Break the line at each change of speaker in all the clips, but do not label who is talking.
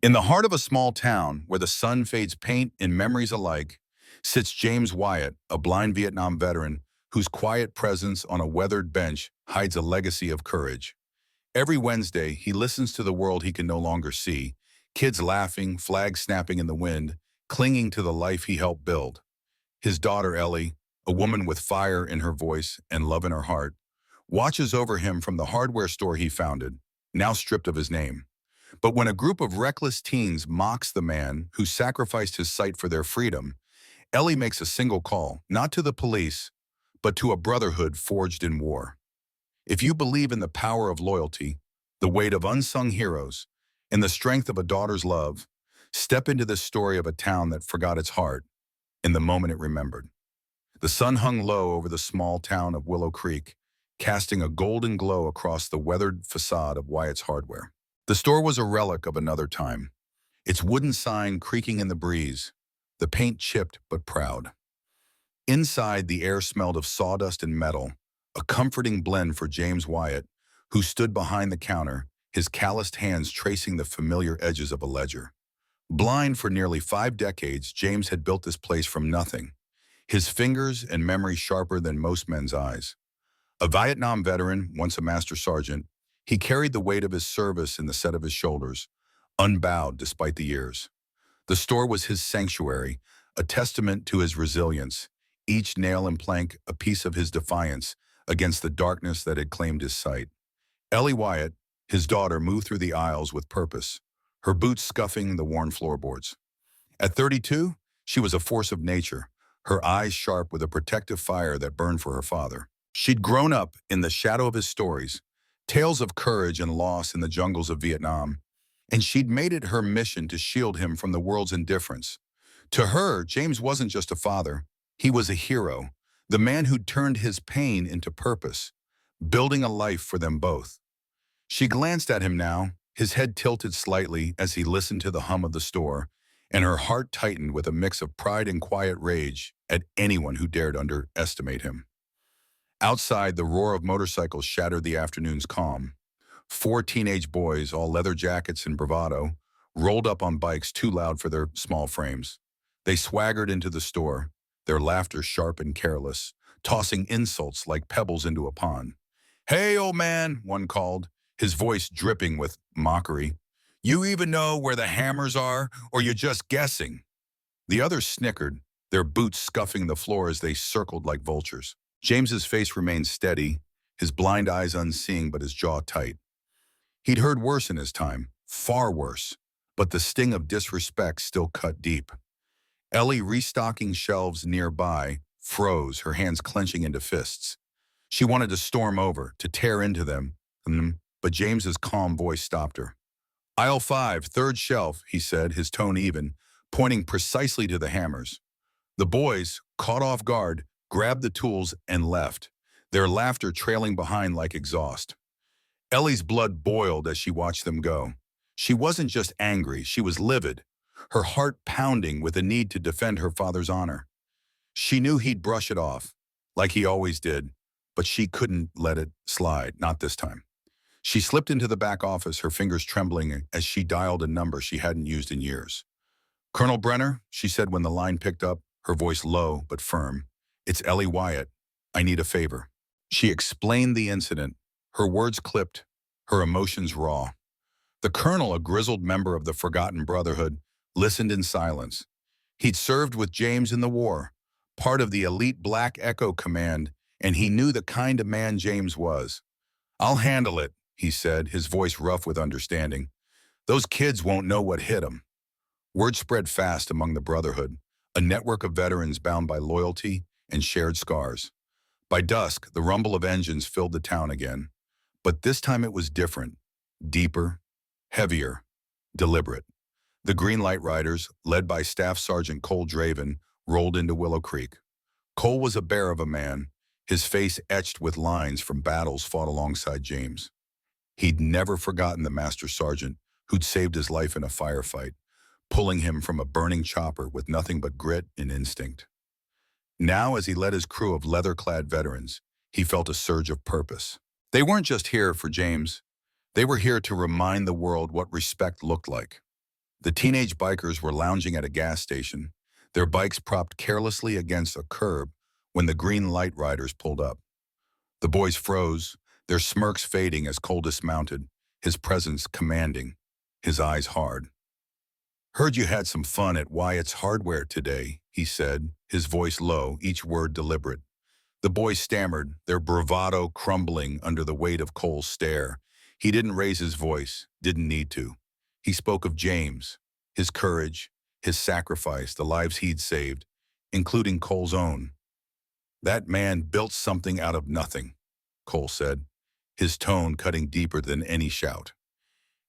In the heart of a small town where the sun fades paint and memories alike, sits James Wyatt, a blind Vietnam veteran whose quiet presence on a weathered bench hides a legacy of courage. Every Wednesday, he listens to the world he can no longer see, kids laughing, flags snapping in the wind, clinging to the life he helped build. His daughter Ellie, a woman with fire in her voice and love in her heart, watches over him from the hardware store he founded, now stripped of his name. But when a group of reckless teens mocks the man who sacrificed his sight for their freedom, Ellie makes a single call, not to the police, but to a brotherhood forged in war. If you believe in the power of loyalty, the weight of unsung heroes, and the strength of a daughter's love, step into this story of a town that forgot its heart in the moment it remembered. The sun hung low over the small town of Willow Creek, casting a golden glow across the weathered facade of Wyatt's Hardware. The store was a relic of another time, its wooden sign creaking in the breeze, the paint chipped but proud. Inside, the air smelled of sawdust and metal, a comforting blend for James Wyatt, who stood behind the counter, his calloused hands tracing the familiar edges of a ledger. Blind for nearly 5 decades, James had built this place from nothing, his fingers and memory sharper than most men's eyes. A Vietnam veteran, once a Master Sergeant, he carried the weight of his service in the set of his shoulders, unbowed despite the years. The store was his sanctuary, a testament to his resilience, each nail and plank a piece of his defiance against the darkness that had claimed his sight. Ellie Wyatt, his daughter, moved through the aisles with purpose, her boots scuffing the worn floorboards. At 32, she was a force of nature, her eyes sharp with a protective fire that burned for her father. She'd grown up in the shadow of his stories, tales of courage and loss in the jungles of Vietnam, and she'd made it her mission to shield him from the world's indifference. To her, James wasn't just a father, he was a hero, the man who'd turned his pain into purpose, building a life for them both. She glanced at him now, his head tilted slightly as he listened to the hum of the store, and her heart tightened with a mix of pride and quiet rage at anyone who dared underestimate him. Outside, the roar of motorcycles shattered the afternoon's calm. 4 teenage boys, all leather jackets and bravado, rolled up on bikes too loud for their small frames. They swaggered into the store, their laughter sharp and careless, tossing insults like pebbles into a pond. "Hey, old man," one called, his voice dripping with mockery. "You even know where the hammers are, or you're just guessing?" The others snickered, their boots scuffing the floor as they circled like vultures. James's face remained steady, his blind eyes unseeing but his jaw tight. He'd heard worse in his time, far worse, but the sting of disrespect still cut deep. Ellie, restocking shelves nearby, froze, her hands clenching into fists. She wanted to storm over, to tear into them, but James's calm voice stopped her. "Aisle 5, third shelf," he said, his tone even, pointing precisely to the hammers. The boys, caught off guard, grabbed the tools and left, their laughter trailing behind like exhaust. Ellie's blood boiled as she watched them go. She wasn't just angry, she was livid, her heart pounding with a need to defend her father's honor. She knew he'd brush it off, like he always did, but she couldn't let it slide, not this time. She slipped into the back office, her fingers trembling as she dialed a number she hadn't used in years. "Colonel Brenner," she said when the line picked up, her voice low but firm. "It's Ellie Wyatt. I need a favor." She explained the incident, her words clipped, her emotions raw. The colonel, a grizzled member of the forgotten brotherhood, listened in silence. He'd served with James in the war, part of the elite Black Echo Command, and he knew the kind of man James was. "I'll handle it," he said, his voice rough with understanding. "Those kids won't know what hit them." Word spread fast among the brotherhood, a network of veterans bound by loyalty and shared scars. By dusk, the rumble of engines filled the town again. But this time it was different, deeper, heavier, deliberate. The Green Light Riders, led by Staff Sergeant Cole Draven, rolled into Willow Creek. Cole was a bear of a man, his face etched with lines from battles fought alongside James. He'd never forgotten the Master Sergeant who'd saved his life in a firefight, pulling him from a burning chopper with nothing but grit and instinct. Now, as he led his crew of leather-clad veterans, he felt a surge of purpose. They weren't just here for James. They were here to remind the world what respect looked like. The teenage bikers were lounging at a gas station, their bikes propped carelessly against a curb when the green light riders pulled up. The boys froze, their smirks fading as Cole dismounted, his presence commanding, his eyes hard. "Heard you had some fun at Wyatt's Hardware today," he said, his voice low, each word deliberate. The boys stammered, their bravado crumbling under the weight of Cole's stare. He didn't raise his voice, didn't need to. He spoke of James, his courage, his sacrifice, the lives he'd saved, including Cole's own. "That man built something out of nothing," Cole said, his tone cutting deeper than any shout.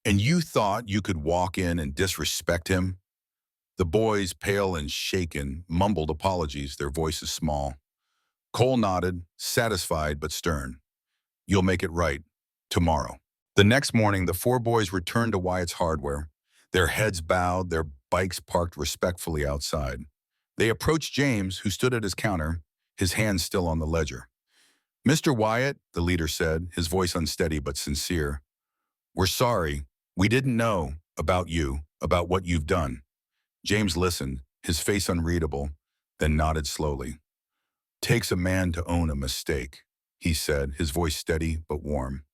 "And you thought you could walk in and disrespect him?" The boys, pale and shaken, mumbled apologies, their voices small. Cole nodded, satisfied but stern. "You'll make it right. Tomorrow." The next morning, the four boys returned to Wyatt's Hardware, their heads bowed, their bikes parked respectfully outside. They approached James, who stood at his counter, his hands still on the ledger. "Mr. Wyatt," the leader said, his voice unsteady but sincere, "we're sorry. We didn't know about you, about what you've done." James listened, his face unreadable, then nodded slowly. "Takes a man to own a mistake," he said, his voice steady but warm.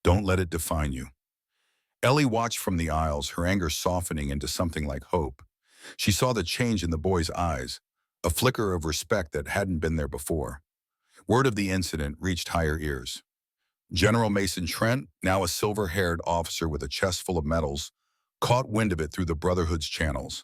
"Don't let it define you." Ellie watched from the aisles, her anger softening into something like hope. She saw the change in the boy's eyes, a flicker of respect that hadn't been there before. Word of the incident reached higher ears. General Mason Trent, now a silver-haired officer with a chest full of medals, caught wind of it through the Brotherhood's channels.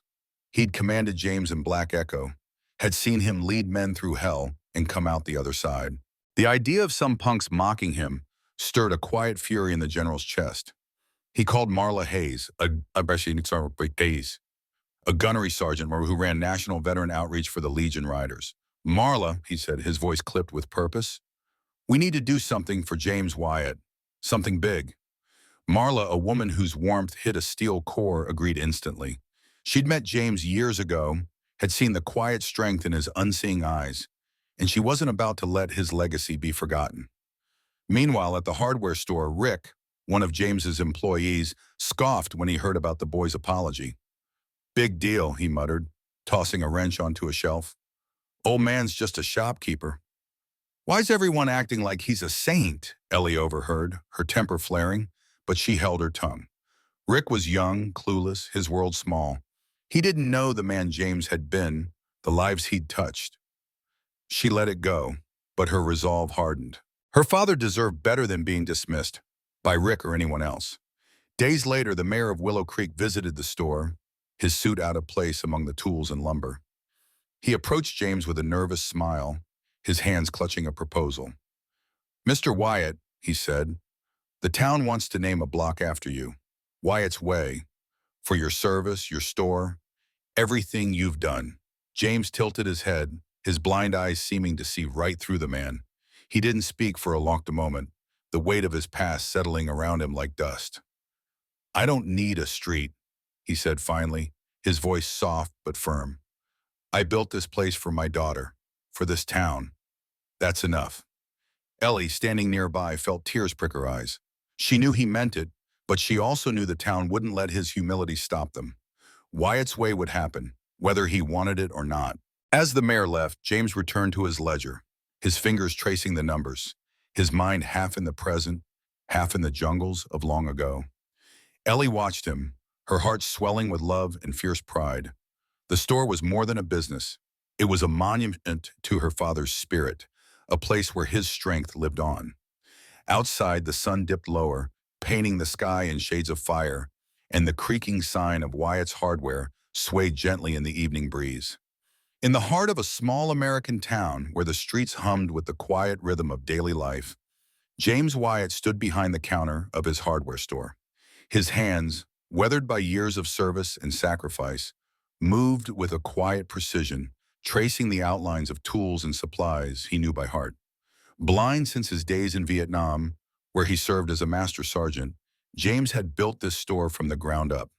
He'd commanded James in Black Echo, had seen him lead men through hell and come out the other side. The idea of some punks mocking him stirred a quiet fury in the general's chest. He called Marla Hayes, a gunnery sergeant who ran national veteran outreach for the Legion Riders. "Marla," he said, his voice clipped with purpose, "we need to do something for James Wyatt. Something big." Marla, a woman whose warmth hit a steel core, agreed instantly. She'd met James years ago, had seen the quiet strength in his unseeing eyes, and she wasn't about to let his legacy be forgotten. Meanwhile, at the hardware store, Rick, one of James's employees, scoffed when he heard about the boy's apology. "Big deal," he muttered, tossing a wrench onto a shelf. "Old man's just a shopkeeper." "Why's everyone acting like he's a saint?" Ellie overheard, her temper flaring, but she held her tongue. Rick was young, clueless, his world small. He didn't know the man James had been, the lives he'd touched. She let it go, but her resolve hardened. Her father deserved better than being dismissed by Rick or anyone else. Days later, the mayor of Willow Creek visited the store, his suit out of place among the tools and lumber. He approached James with a nervous smile, his hands clutching a proposal. "Mr. Wyatt," he said, "the town wants to name a block after you, Wyatt's Way, for your service, your store, everything you've done." James tilted his head, his blind eyes seeming to see right through the man. He didn't speak for a long moment, the weight of his past settling around him like dust. "I don't need a street," he said finally, his voice soft but firm. "I built this place for my daughter, for this town. That's enough." Ellie, standing nearby, felt tears prick her eyes. She knew he meant it, but she also knew the town wouldn't let his humility stop them. Wyatt's Way would happen, whether he wanted it or not. As the mayor left, James returned to his ledger, his fingers tracing the numbers, his mind half in the present, half in the jungles of long ago. Ellie watched him, her heart swelling with love and fierce pride. The store was more than a business. It was a monument to her father's spirit, a place where his strength lived on. Outside, the sun dipped lower, painting the sky in shades of fire, and the creaking sign of Wyatt's Hardware swayed gently in the evening breeze. In the heart of a small American town where the streets hummed with the quiet rhythm of daily life, James Wyatt stood behind the counter of his hardware store. His hands, weathered by years of service and sacrifice, moved with a quiet precision, tracing the outlines of tools and supplies he knew by heart. Blind since his days in Vietnam, where he served as a Master Sergeant, James had built this store from the ground up,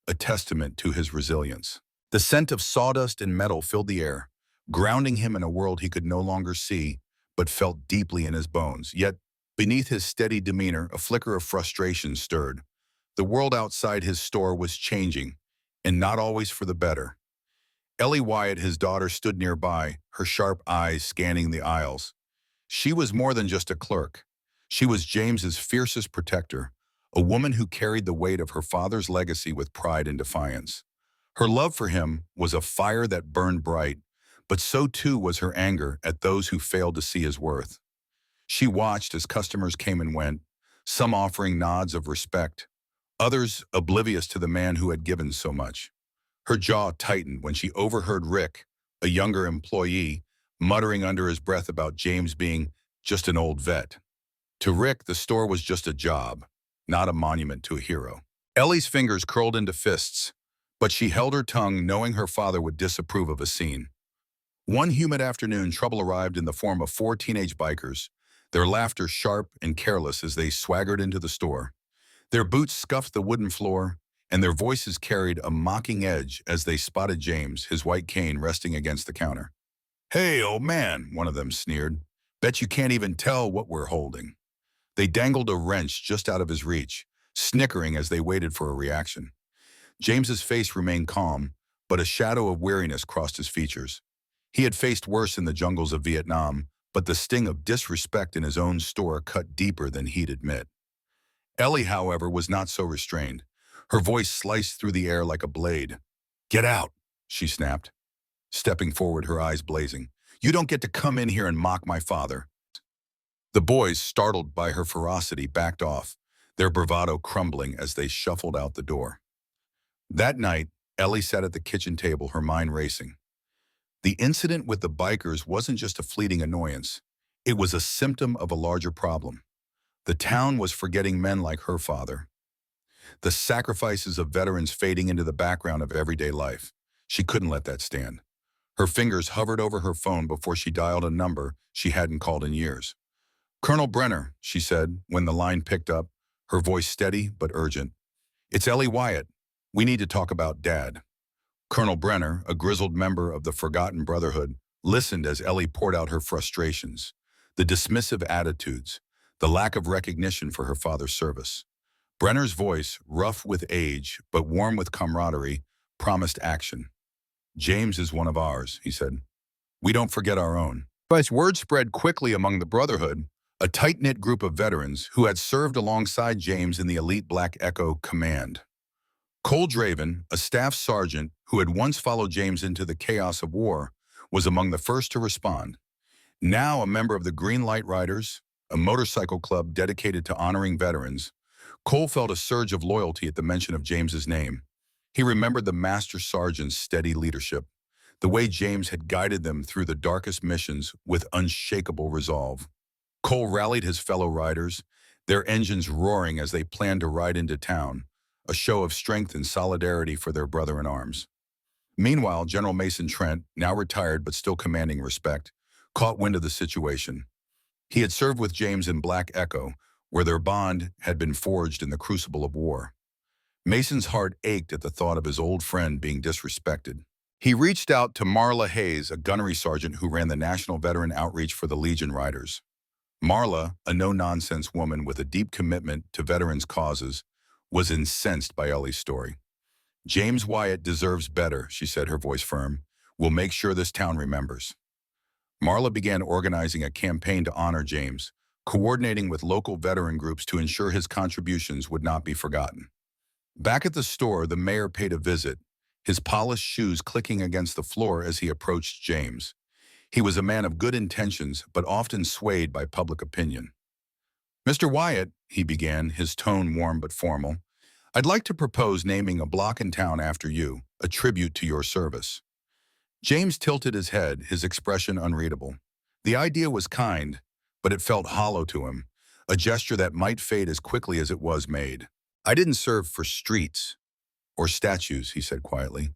a testament to his resilience. The scent of sawdust and metal filled the air, grounding him in a world he could no longer see, but felt deeply in his bones. Yet, beneath his steady demeanor, a flicker of frustration stirred. The world outside his store was changing, and not always for the better. Ellie Wyatt, his daughter, stood nearby, her sharp eyes scanning the aisles. She was more than just a clerk. She was James's fiercest protector, a woman who carried the weight of her father's legacy with pride and defiance. Her love for him was a fire that burned bright, but so too was her anger at those who failed to see his worth. She watched as customers came and went, some offering nods of respect, others oblivious to the man who had given so much. Her jaw tightened when she overheard Rick, a younger employee, muttering under his breath about James being just an old vet. To Rick, the store was just a job, not a monument to a hero. Ellie's fingers curled into fists, but she held her tongue knowing her father would disapprove of a scene. One humid afternoon, trouble arrived in the form of four teenage bikers, their laughter sharp and careless as they swaggered into the store. Their boots scuffed the wooden floor, and their voices carried a mocking edge as they spotted James, his white cane resting against the counter. "Hey, old man," one of them sneered. "Bet you can't even tell what we're holding." They dangled a wrench just out of his reach, snickering as they waited for a reaction. James's face remained calm, but a shadow of weariness crossed his features. He had faced worse in the jungles of Vietnam, but the sting of disrespect in his own store cut deeper than he'd admit. Ellie, however, was not so restrained. Her voice sliced through the air like a blade. "Get out," she snapped, stepping forward, her eyes blazing. "You don't get to come in here and mock my father." The boys, startled by her ferocity, backed off, their bravado crumbling as they shuffled out the door. That night, Ellie sat at the kitchen table, her mind racing. The incident with the bikers wasn't just a fleeting annoyance. It was a symptom of a larger problem. The town was forgetting men like her father. The sacrifices of veterans fading into the background of everyday life. She couldn't let that stand. Her fingers hovered over her phone before she dialed a number she hadn't called in years. "Colonel Brenner," she said when the line picked up, her voice steady but urgent. "It's Ellie Wyatt. We need to talk about Dad." Colonel Brenner, a grizzled member of the forgotten brotherhood, listened as Ellie poured out her frustrations, the dismissive attitudes, the lack of recognition for her father's service. Brenner's voice, rough with age but warm with camaraderie, promised action. "James is one of ours," he said. "We don't forget our own." As word spread quickly among the brotherhood, a tight-knit group of veterans who had served alongside James in the elite Black Echo Command. Cole Draven, a staff sergeant who had once followed James into the chaos of war, was among the first to respond. Now a member of the Green Light Riders, a motorcycle club dedicated to honoring veterans, Cole felt a surge of loyalty at the mention of James's name. He remembered the Master Sergeant's steady leadership, the way James had guided them through the darkest missions with unshakable resolve. Cole rallied his fellow riders, their engines roaring as they planned to ride into town, a show of strength and solidarity for their brother in arms. Meanwhile, General Mason Trent, now retired but still commanding respect, caught wind of the situation. He had served with James in Black Echo, where their bond had been forged in the crucible of war. Mason's heart ached at the thought of his old friend being disrespected. He reached out to Marla Hayes, a gunnery sergeant who ran the National Veteran Outreach for the Legion Riders. Marla, a no-nonsense woman with a deep commitment to veterans' causes, was incensed by Ellie's story. "James Wyatt deserves better," she said, her voice firm. "We'll make sure this town remembers." Marla began organizing a campaign to honor James, coordinating with local veteran groups to ensure his contributions would not be forgotten. Back at the store, the mayor paid a visit, his polished shoes clicking against the floor as he approached James. He was a man of good intentions, but often swayed by public opinion. "Mr. Wyatt," he began, his tone warm but formal, "I'd like to propose naming a block in town after you, a tribute to your service." James tilted his head, his expression unreadable. The idea was kind, but it felt hollow to him, a gesture that might fade as quickly as it was made. "I didn't serve for streets or statues," he said quietly,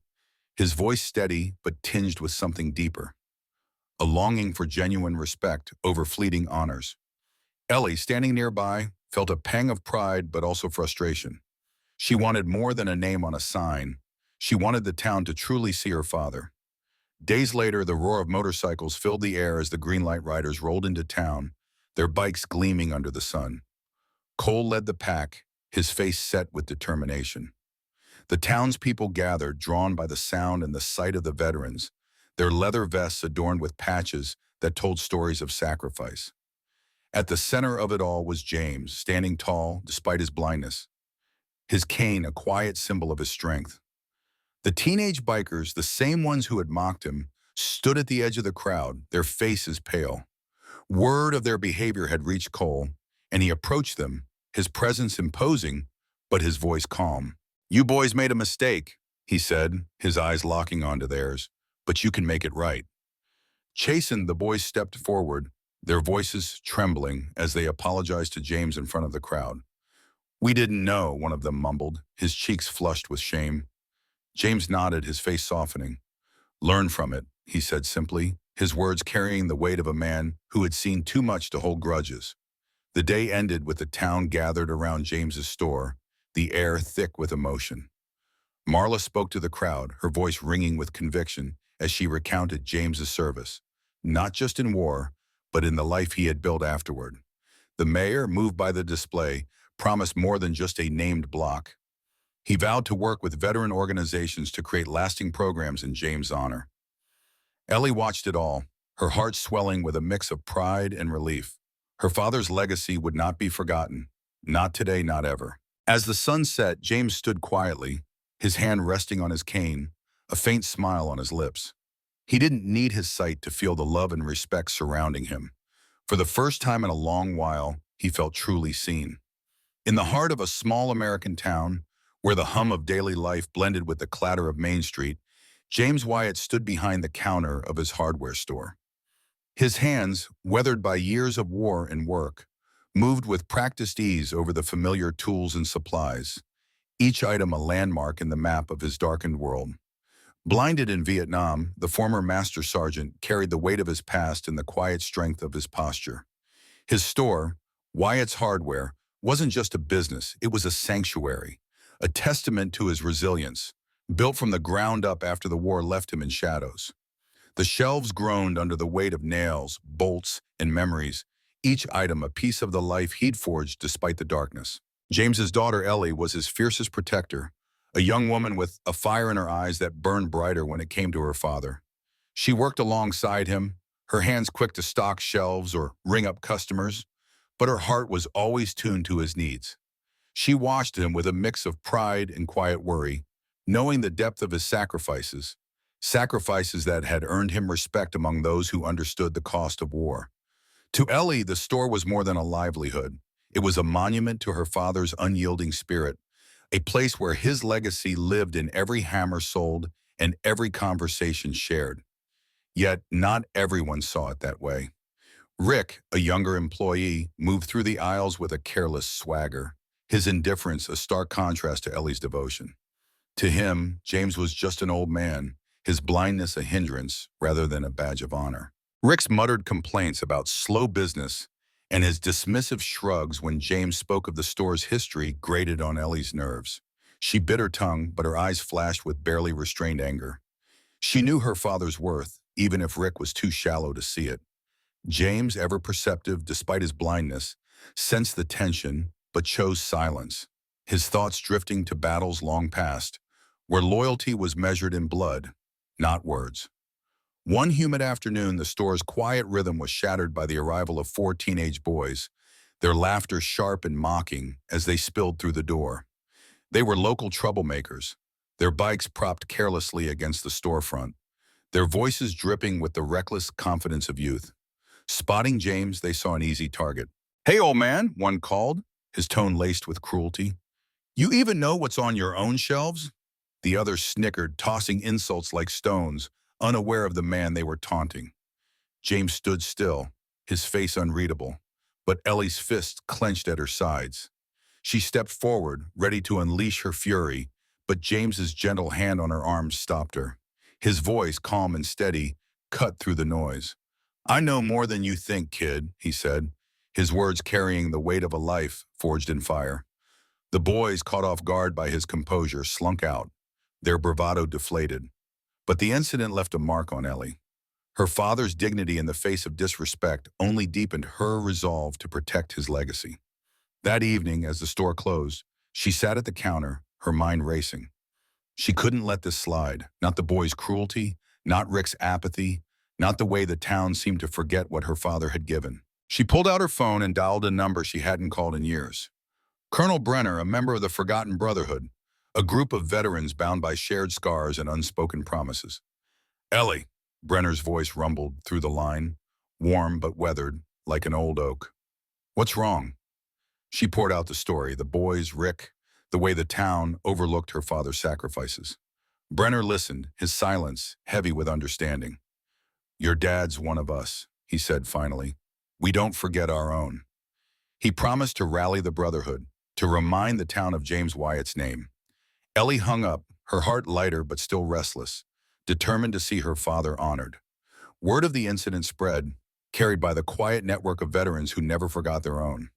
his voice steady but tinged with something deeper, a longing for genuine respect over fleeting honors. Ellie, standing nearby, felt a pang of pride but also frustration. She wanted more than a name on a sign. She wanted the town to truly see her father. Days later, the roar of motorcycles filled the air as the Green Light Riders rolled into town, their bikes gleaming under the sun. Cole led the pack, his face set with determination. The townspeople gathered, drawn by the sound and the sight of the veterans, their leather vests adorned with patches that told stories of sacrifice. At the center of it all was James, standing tall despite his blindness, his cane a quiet symbol of his strength. The teenage bikers, the same ones who had mocked him, stood at the edge of the crowd, their faces pale. Word of their behavior had reached Cole, and he approached them, his presence imposing, but his voice calm. "You boys made a mistake," he said, his eyes locking onto theirs, "but you can make it right." Chastened, the boys stepped forward, their voices trembling as they apologized to James in front of the crowd. "We didn't know," one of them mumbled, his cheeks flushed with shame. James nodded, his face softening. "Learn from it," he said simply, his words carrying the weight of a man who had seen too much to hold grudges. The day ended with the town gathered around James's store, the air thick with emotion. Marla spoke to the crowd, her voice ringing with conviction as she recounted James's service, not just in war, but in the life he had built afterward. The mayor, moved by the display, promised more than just a named block. He vowed to work with veteran organizations to create lasting programs in James' honor. Ellie watched it all, her heart swelling with a mix of pride and relief. Her father's legacy would not be forgotten. Not today, not ever. As the sun set, James stood quietly, his hand resting on his cane, a faint smile on his lips. He didn't need his sight to feel the love and respect surrounding him. For the first time in a long while, he felt truly seen. In the heart of a small American town, where the hum of daily life blended with the clatter of Main Street, James Wyatt stood behind the counter of his hardware store. His hands, weathered by years of war and work, moved with practiced ease over the familiar tools and supplies, each item a landmark in the map of his darkened world. Blinded in Vietnam, the former Master Sergeant carried the weight of his past in the quiet strength of his posture. His store, Wyatt's Hardware, wasn't just a business, it was a sanctuary, a testament to his resilience, built from the ground up after the war left him in shadows. The shelves groaned under the weight of nails, bolts, and memories, each item a piece of the life he'd forged despite the darkness. James's daughter Ellie was his fiercest protector, a young woman with a fire in her eyes that burned brighter when it came to her father. She worked alongside him, her hands quick to stock shelves or ring up customers, but her heart was always tuned to his needs. She watched him with a mix of pride and quiet worry, knowing the depth of his sacrifices, sacrifices that had earned him respect among those who understood the cost of war. To Ellie, the store was more than a livelihood. It was a monument to her father's unyielding spirit, a place where his legacy lived in every hammer sold and every conversation shared. Yet not everyone saw it that way. Rick, a younger employee, moved through the aisles with a careless swagger, his indifference a stark contrast to Ellie's devotion. To him, James was just an old man, his blindness a hindrance rather than a badge of honor. Rick's muttered complaints about slow business and his dismissive shrugs when James spoke of the store's history grated on Ellie's nerves. She bit her tongue, but her eyes flashed with barely restrained anger. She knew her father's worth, even if Rick was too shallow to see it. James, ever perceptive despite his blindness, sensed the tension, but chose silence, his thoughts drifting to battles long past, where loyalty was measured in blood, not words. One humid afternoon, the store's quiet rhythm was shattered by the arrival of four teenage boys, their laughter sharp and mocking as they spilled through the door. They were local troublemakers, their bikes propped carelessly against the storefront, their voices dripping with the reckless confidence of youth. Spotting James, they saw an easy target. "Hey, old man," one called, his tone laced with cruelty. "You even know what's on your own shelves?" The other snickered, tossing insults like stones, unaware of the man they were taunting. James stood still, his face unreadable, but Ellie's fists clenched at her sides. She stepped forward, ready to unleash her fury, but James's gentle hand on her arm stopped her. His voice, calm and steady, cut through the noise. "I know more than you think, kid," he said, his words carrying the weight of a life forged in fire. The boys, caught off guard by his composure, slunk out, their bravado deflated. But the incident left a mark on Ellie. Her father's dignity in the face of disrespect only deepened her resolve to protect his legacy. That evening, as the store closed, she sat at the counter, her mind racing. She couldn't let this slide. Not the boy's cruelty, not Rick's apathy, not the way the town seemed to forget what her father had given. She pulled out her phone and dialed a number she hadn't called in years. Colonel Brenner, a member of the Forgotten Brotherhood, a group of veterans bound by shared scars and unspoken promises. Ellie, Brenner's voice rumbled through the line, warm but weathered, like an old oak. What's wrong? She poured out the story, the boys, Rick, the way the town overlooked her father's sacrifices. Brenner listened, his silence heavy with understanding. Your dad's one of us, he said finally. We don't forget our own. He promised to rally the Brotherhood, to remind the town of James Wyatt's name. Ellie hung up, her heart lighter but still restless, determined to see her father honored. Word of the incident spread, carried by the quiet network of veterans who never forgot their own.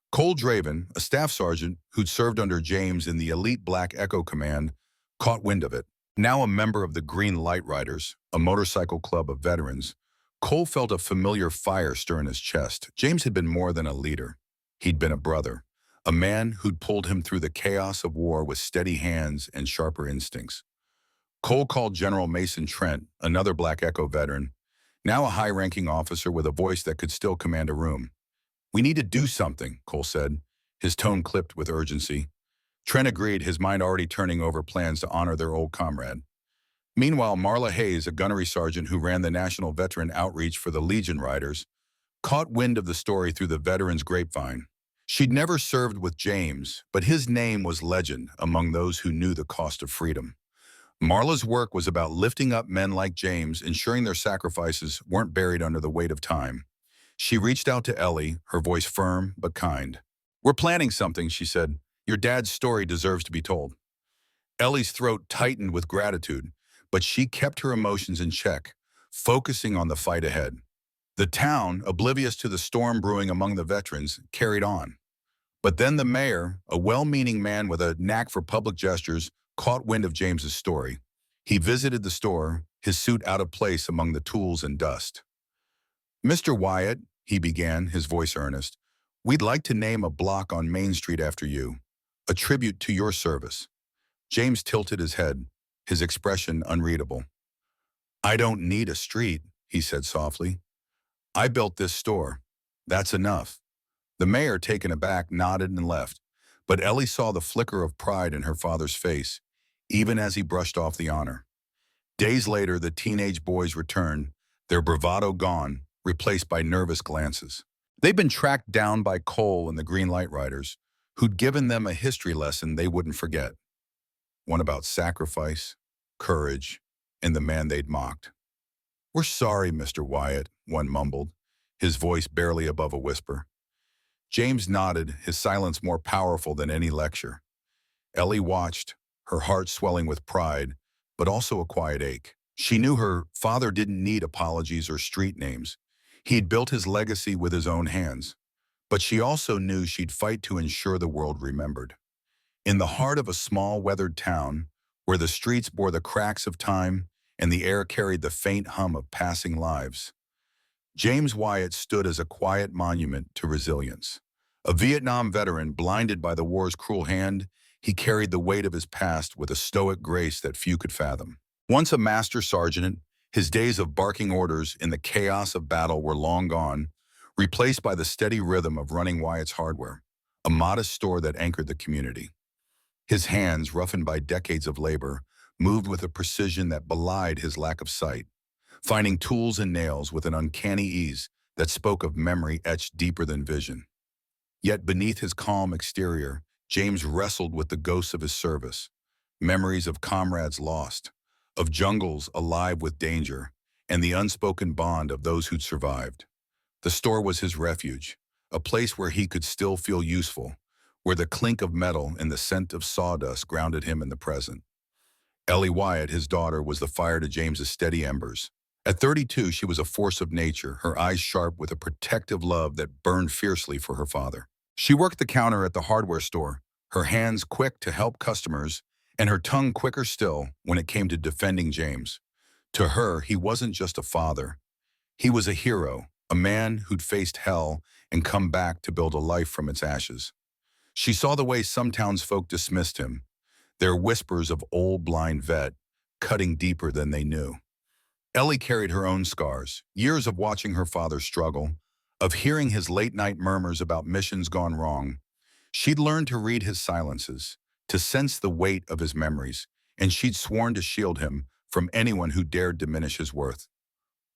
Cole Draven, a staff sergeant who'd served under James in the elite Black Echo Command, caught wind of it. Now a member of the Green Light Riders, a motorcycle club of veterans, Cole felt a familiar fire stir in his chest. James had been more than a leader. He'd been a brother, a man who'd pulled him through the chaos of war with steady hands and sharper instincts. Cole called General Mason Trent, another Black Echo veteran, now a high-ranking officer with a voice that could still command a room. We need to do something, Cole said, his tone clipped with urgency. Trent agreed, his mind already turning over plans to honor their old comrade. Meanwhile, Marla Hayes, a gunnery sergeant who ran the National Veteran Outreach for the Legion Riders, caught wind of the story through the veterans' grapevine. She'd never served with James, but his name was legend among those who knew the cost of freedom. Marla's work was about lifting up men like James, ensuring their sacrifices weren't buried under the weight of time. She reached out to Ellie, her voice firm but kind. We're planning something, she said. Your dad's story deserves to be told. Ellie's throat tightened with gratitude, but she kept her emotions in check, focusing on the fight ahead. The town, oblivious to the storm brewing among the veterans, carried on. But then the mayor, a well-meaning man with a knack for public gestures, caught wind of James's story. He visited the store, his suit out of place among the tools and dust. Mr. Wyatt, he began, his voice earnest, we'd like to name a block on Main Street after you, a tribute to your service. James tilted his head, his expression unreadable. I don't need a street, he said softly. I built this store. That's enough. The mayor, taken aback, nodded and left, but Ellie saw the flicker of pride in her father's face, even as he brushed off the honor. Days later, the teenage boys returned, their bravado gone, replaced by nervous glances. They'd been tracked down by Cole and the Green Light Riders, who'd given them a history lesson they wouldn't forget. One about sacrifice, courage, and the man they'd mocked. We're sorry, Mr. Wyatt, one mumbled, his voice barely above a whisper. James nodded, his silence more powerful than any lecture. Ellie watched, her heart swelling with pride, but also a quiet ache. She knew her father didn't need apologies or street names. He'd built his legacy with his own hands. But she also knew she'd fight to ensure the world remembered. In the heart of a small, weathered town, where the streets bore the cracks of time and the air carried the faint hum of passing lives, James Wyatt stood as a quiet monument to resilience. A Vietnam veteran blinded by the war's cruel hand, he carried the weight of his past with a stoic grace that few could fathom. Once a master sergeant, his days of barking orders in the chaos of battle were long gone, replaced by the steady rhythm of running Wyatt's Hardware, a modest store that anchored the community. His hands, roughened by decades of labor, moved with a precision that belied his lack of sight, finding tools and nails with an uncanny ease that spoke of memory etched deeper than vision. Yet beneath his calm exterior, James wrestled with the ghosts of his service, memories of comrades lost, of jungles alive with danger, and the unspoken bond of those who'd survived. The store was his refuge, a place where he could still feel useful, where the clink of metal and the scent of sawdust grounded him in the present. Ellie Wyatt, his daughter, was the fire to James's steady embers. At 32, she was a force of nature, her eyes sharp with a protective love that burned fiercely for her father. She worked the counter at the hardware store, her hands quick to help customers, and her tongue quicker still when it came to defending James. To her, he wasn't just a father. He was a hero, a man who'd faced hell and come back to build a life from its ashes. She saw the way some townsfolk dismissed him, their whispers of old blind vet, cutting deeper than they knew. Ellie carried her own scars, years of watching her father struggle, of hearing his late-night murmurs about missions gone wrong. She'd learned to read his silences, to sense the weight of his memories, and she'd sworn to shield him from anyone who dared diminish his worth.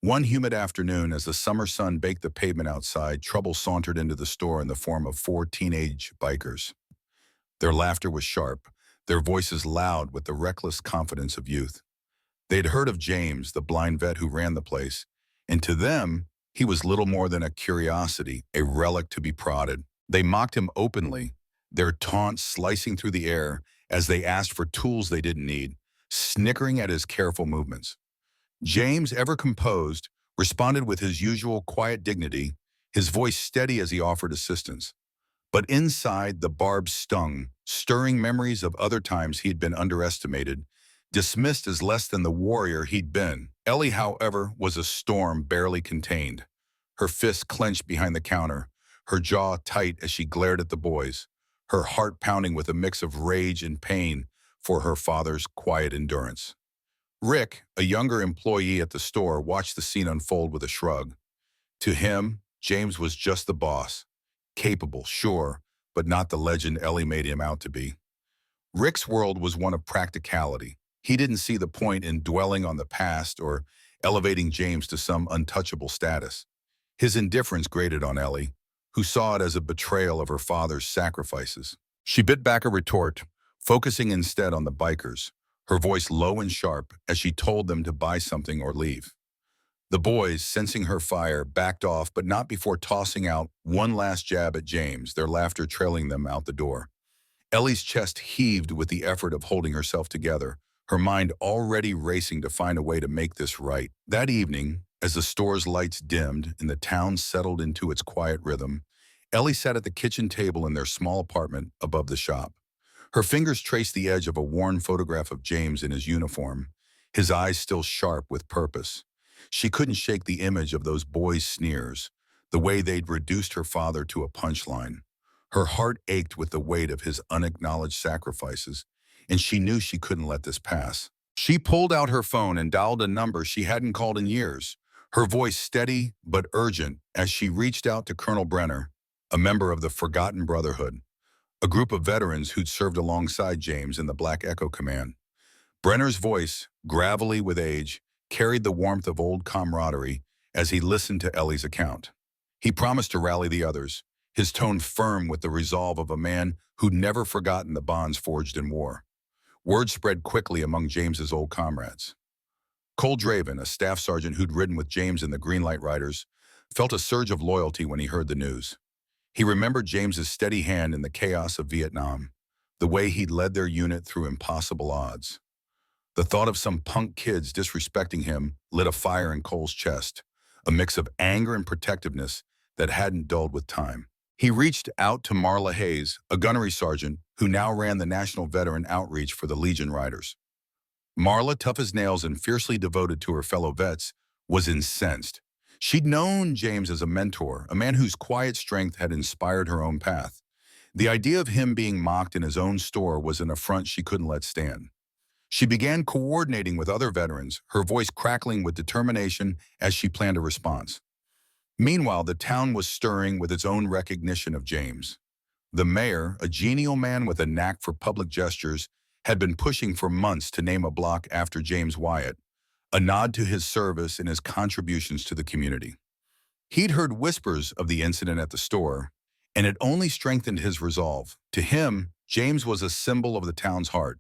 One humid afternoon, as the summer sun baked the pavement outside, trouble sauntered into the store in the form of four teenage bikers. Their laughter was sharp, their voices loud with the reckless confidence of youth. They'd heard of James, the blind vet who ran the place, and to them, he was little more than a curiosity, a relic to be prodded. They mocked him openly, their taunts slicing through the air as they asked for tools they didn't need, snickering at his careful movements. James, ever composed, responded with his usual quiet dignity, his voice steady as he offered assistance. But inside, the barbs stung, stirring memories of other times he'd been underestimated, dismissed as less than the warrior he'd been. Ellie, however, was a storm barely contained. Her fists clenched behind the counter, her jaw tight as she glared at the boys, her heart pounding with a mix of rage and pain for her father's quiet endurance. Rick, a younger employee at the store, watched the scene unfold with a shrug. To him, James was just the boss. Capable, sure, but not the legend Ellie made him out to be. Rick's world was one of practicality. He didn't see the point in dwelling on the past or elevating James to some untouchable status. His indifference grated on Ellie, who saw it as a betrayal of her father's sacrifices. She bit back a retort, focusing instead on the bikers, her voice low and sharp as she told them to buy something or leave. The boys, sensing her fire, backed off, but not before tossing out one last jab at James, their laughter trailing them out the door. Ellie's chest heaved with the effort of holding herself together, her mind already racing to find a way to make this right. That evening, as the store's lights dimmed and the town settled into its quiet rhythm, Ellie sat at the kitchen table in their small apartment above the shop. Her fingers traced the edge of a worn photograph of James in his uniform, his eyes still sharp with purpose. She couldn't shake the image of those boys' sneers, the way they'd reduced her father to a punchline. Her heart ached with the weight of his unacknowledged sacrifices, and she knew she couldn't let this pass. She pulled out her phone and dialed a number she hadn't called in years, her voice steady but urgent as she reached out to Colonel Brenner, a member of the Forgotten Brotherhood, a group of veterans who'd served alongside James in the Black Echo Command. Brenner's voice, gravelly with age, carried the warmth of old camaraderie as he listened to Ellie's account. He promised to rally the others, his tone firm with the resolve of a man who'd never forgotten the bonds forged in war. Word spread quickly among James's old comrades. Cole Draven, a staff sergeant who'd ridden with James in the Greenlight Riders, felt a surge of loyalty when he heard the news. He remembered James's steady hand in the chaos of Vietnam, the way he'd led their unit through impossible odds. The thought of some punk kids disrespecting him lit a fire in Cole's chest, a mix of anger and protectiveness that hadn't dulled with time. He reached out to Marla Hayes, a gunnery sergeant who now ran the National Veteran Outreach for the Legion Riders. Marla, tough as nails and fiercely devoted to her fellow vets, was incensed. She'd known James as a mentor, a man whose quiet strength had inspired her own path. The idea of him being mocked in his own store was an affront she couldn't let stand. She began coordinating with other veterans, her voice crackling with determination as she planned a response. Meanwhile, the town was stirring with its own recognition of James. The mayor, a genial man with a knack for public gestures, had been pushing for months to name a block after James Wyatt, a nod to his service and his contributions to the community. He'd heard whispers of the incident at the store, and it only strengthened his resolve. To him, James was a symbol of the town's heart,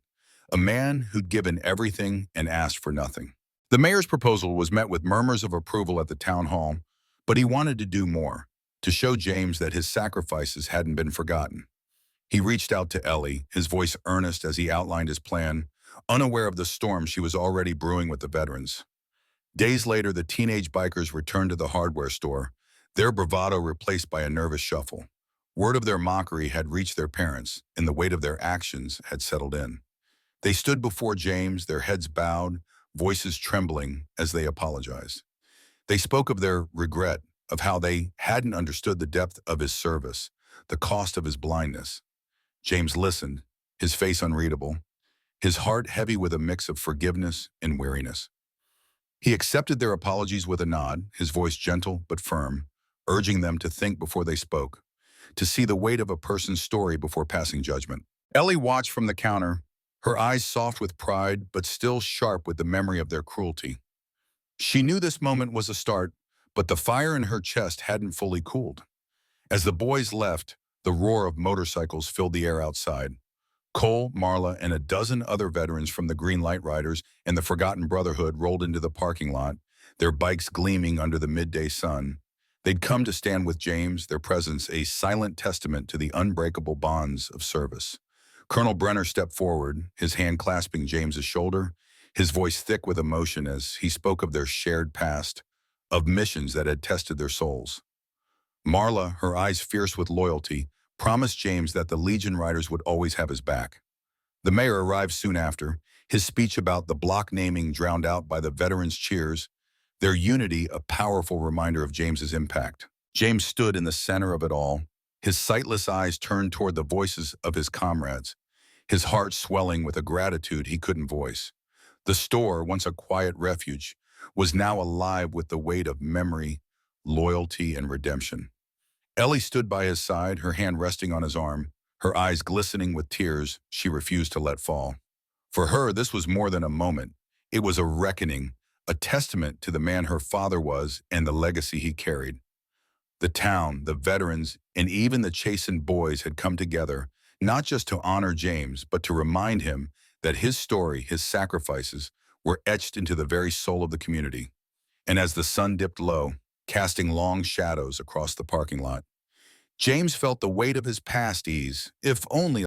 a man who'd given everything and asked for nothing. The mayor's proposal was met with murmurs of approval at the town hall, but he wanted to do more, to show James that his sacrifices hadn't been forgotten. He reached out to Ellie, his voice earnest as he outlined his plan, unaware of the storm she was already brewing with the veterans. Days later, the teenage bikers returned to the hardware store, their bravado replaced by a nervous shuffle. Word of their mockery had reached their parents, and the weight of their actions had settled in. They stood before James, their heads bowed, voices trembling as they apologized. They spoke of their regret, of how they hadn't understood the depth of his service, the cost of his blindness. James listened, his face unreadable. his heart heavy with a mix of forgiveness and weariness. He accepted their apologies with a nod, his voice gentle but firm, urging them to think before they spoke, to see the weight of a person's story before passing judgment. Ellie watched from the counter, her eyes soft with pride but still sharp with the memory of their cruelty. She knew this moment was a start, but the fire in her chest hadn't fully cooled. As the boys left, the roar of motorcycles filled the air outside. Cole, Marla, and a dozen other veterans from the Green Light Riders and the Forgotten Brotherhood rolled into the parking lot, their bikes gleaming under the midday sun. They'd come to stand with James, their presence a silent testament to the unbreakable bonds of service. Colonel Brenner stepped forward, his hand clasping James's shoulder, his voice thick with emotion as he spoke of their shared past, of missions that had tested their souls. Marla, her eyes fierce with loyalty, promised James that the Legion Riders would always have his back. The mayor arrived soon after, his speech about the block naming drowned out by the veterans' cheers, their unity a powerful reminder of James's impact. James stood in the center of it all, his sightless eyes turned toward the voices of his comrades, his heart swelling with a gratitude he couldn't voice. The store, once a quiet refuge, was now alive with the weight of memory, loyalty, and redemption. Ellie stood by his side, her hand resting on his arm, her eyes glistening with tears she refused to let fall. For her, this was more than a moment. It was a reckoning, a testament to the man her father was and the legacy he carried. The town, the veterans, and even the chastened boys had come together, not just to honor James, but to remind him that his story, his sacrifices, were etched into the very soul of the community. And as the sun dipped low, casting long shadows across the parking lot, James felt the weight of his past ease, if only